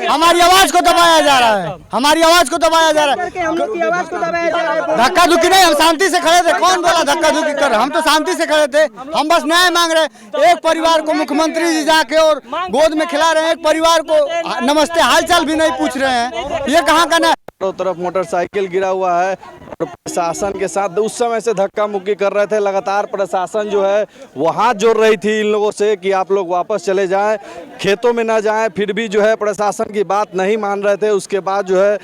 हमारी आवाज को दबाया जा रहा है, हमारी आवाज को दबाया जा रहा है, हम लोग की आवाज को दबाया जा रहा है। धक्का धुक्की नहीं, हम शांति से खड़े थे। कौन बोला धक्का धुक्की कर? हम तो शांति से खड़े थे, हम बस न्याय मांग रहे। एक परिवार को मुख्यमंत्री जी जाके और गोद में खिला रहे हैं, एक परिवार को नमस्ते हालचाल भी नहीं पूछ रहे हैं। ये कहाँ का न्याय? चारों तरफ मोटरसाइकिल गिरा हुआ है और प्रशासन के साथ उस समय से धक्का मुक्की कर रहे थे। लगातार प्रशासन जो है वो हाथ जोड़ रही थी इन लोगों से कि आप लोग वापस चले जाएं, खेतों में ना जाएं। फिर भी जो है प्रशासन की बात नहीं मान रहे थे। उसके बाद जो है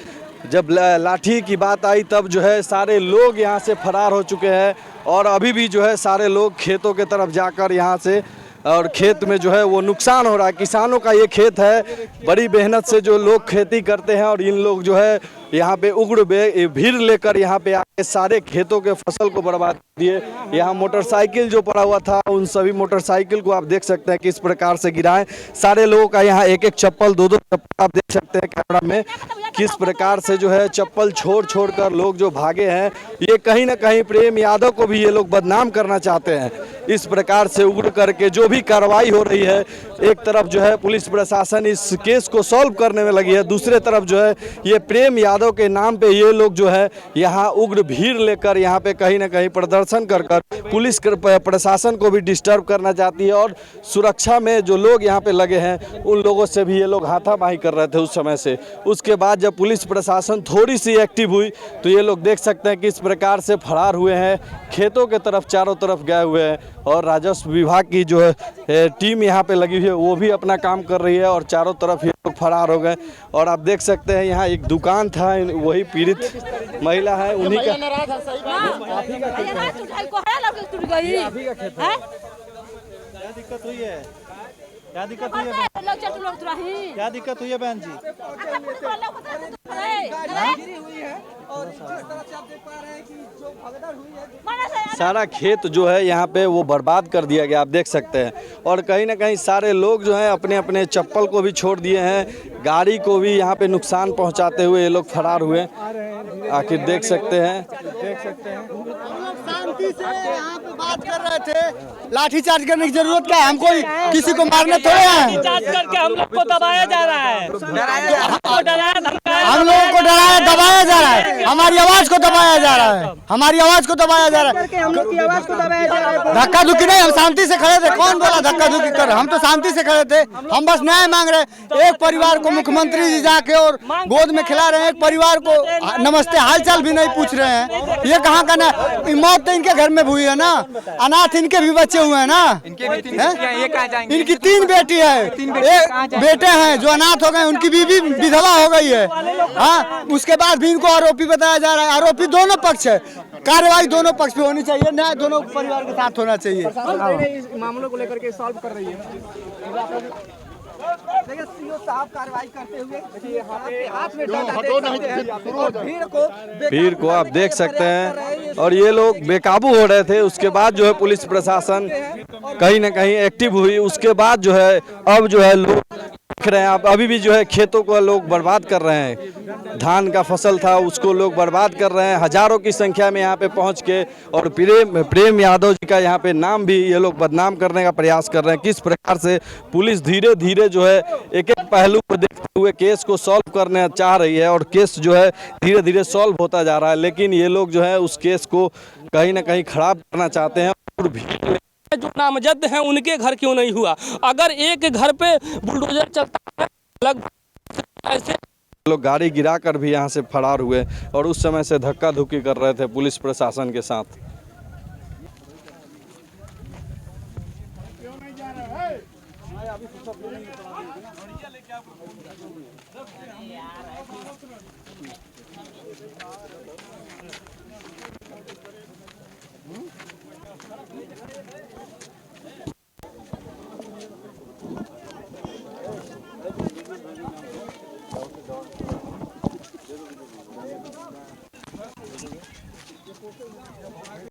जब लाठी की बात आई तब जो है सारे लोग यहाँ से फरार हो चुके हैं और अभी भी जो है सारे लोग खेतों के तरफ जाकर यहाँ से और खेत में जो है वो नुकसान हो रहा है। किसानों का ये खेत है, बड़ी मेहनत से जो लोग खेती करते हैं और इन लोग जो है यहाँ पे उग्र भीड़ लेकर यहाँ पे आके सारे खेतों के फसल को बर्बाद दिए। यहाँ मोटरसाइकिल जो पड़ा हुआ था उन सभी मोटरसाइकिल को आप देख सकते हैं किस प्रकार से गिराएं। सारे लोगों का यहाँ एक एक चप्पल, दो दो चप्पल आप देख सकते हैं कैमरा में किस प्रकार से जो है चप्पल छोड़ कर लोग जो भागे हैं। ये कहीं ना कहीं प्रेम यादव को भी ये लोग बदनाम करना चाहते हैं। इस प्रकार से उग्र करके जो भी कार्रवाई हो रही है, एक तरफ जो है पुलिस प्रशासन इस केस को सॉल्व करने में लगी है, दूसरे तरफ जो है ये प्रेम यादव के नाम पे ये लोग जो है यहाँ उग्र भीड़ लेकर यहाँ पे कहीं ना कहीं प्रदर्शन कर पुलिस प्रशासन को भी डिस्टर्ब करना चाहती है। और सुरक्षा में जो लोग यहाँ पे लगे हैं उन लोगों से भी ये लोग हाथापाई कर रहे थे उस समय से। उसके बाद जब पुलिस प्रशासन थोड़ी सी एक्टिव हुई तो ये लोग देख सकते हैं किस प्रकार से फरार हुए हैं, खेतों के तरफ चारों तरफ गए हुए हैं। और राजस्व विभाग की जो है टीम यहाँ पे लगी हुई है वो भी अपना काम कर रही है और चारों तरफ ये लोग फरार हो गए। और आप देख सकते हैं यहाँ एक दुकान था, वही पीड़ित महिला है, उन्हीं का दिक्कत हुई है। क्या दिक्कत हुई है? क्या दिक्कत हुई है बहन जी? सारा खेत जो है यहाँ पे वो बर्बाद कर दिया गया, आप देख सकते हैं। और कहीं ना कहीं सारे लोग जो हैं अपने अपने चप्पल को भी छोड़ दिए हैं, गाड़ी को भी यहाँ पे नुकसान पहुँचाते हुए ये लोग फरार हुए। आखिर देख सकते हैं शांति से यहाँ पे बात कर रहे थे। लाठीचार्ज करने की जरूरत क्या है? हमको किसी को मारने थोड़े हैं। लाठीचार्ज करके हम लोग को दबाया जा रहा है, हम लोगों को डराया दबाया जा रहा है, हमारी आवाज को दबाया जा रहा है, हमारी आवाज को दबाया जा रहा है, हम लोग की आवाज को दबाया जा रहा है। धक्का धुक्की नहीं, हम शांति से खड़े थे। कौन बोला धक्का धुक्की कर? हम तो शांति से खड़े थे, हम बस न्याय मांग रहे। एक परिवार को मुख्यमंत्री जी जाके और गोद में खिला रहे हैं, एक परिवार को नमस्ते हालचाल भी नहीं पूछ रहे हैं। ये कहाँ का न्याय? मौत तो इनके घर में हुई है ना, अनाथ इनके भी बच्चे हुए हैं ना। इनकी 3 बेटी है, एक बेटे हैं जो अनाथ हो गए, उनकी बीवी विधवा हो गई है। हाँ, उसके बाद भी इनको आरोपी बताया जा रहा है। आरोपी दोनों पक्ष है, कार्रवाई दोनों पक्ष पे होनी चाहिए, न्याय दोनों परिवार के साथ होना चाहिए। इस मामलों को लेकर के सॉल्व कर रही है। देखिए सीओ साहब कार्रवाई करते हुए भीड़ को आप देख सकते हैं। और ये लोग बेकाबू हो रहे थे, उसके बाद जो है पुलिस प्रशासन कहीं ना कहीं एक्टिव हुई। उसके बाद जो है अब जो है लोग देख रहे हैं, आप अभी भी जो है खेतों को लोग बर्बाद कर रहे हैं। धान का फसल था उसको लोग बर्बाद कर रहे हैं, हजारों की संख्या में यहाँ पे पहुँच के। और प्रेम यादव जी का यहाँ पे नाम भी ये लोग बदनाम करने का प्रयास कर रहे हैं। किस प्रकार से पुलिस धीरे धीरे जो है एक एक पहलू को देखते हुए केस को सॉल्व करना चाह रही है और केस जो है धीरे धीरे सॉल्व होता जा रहा है। लेकिन ये लोग जो है उस केस को कहीं ना कहीं खराब करना चाहते हैं। और भीड़ जो नामजद हैं उनके घर क्यों नहीं हुआ? अगर एक घर पे बुलडोजर चलता है लगभग ऐसे लोग गाड़ी गिराकर भी यहाँ से फरार हुए और उस समय से धक्का धुक्की कर रहे थे पुलिस प्रशासन के साथ।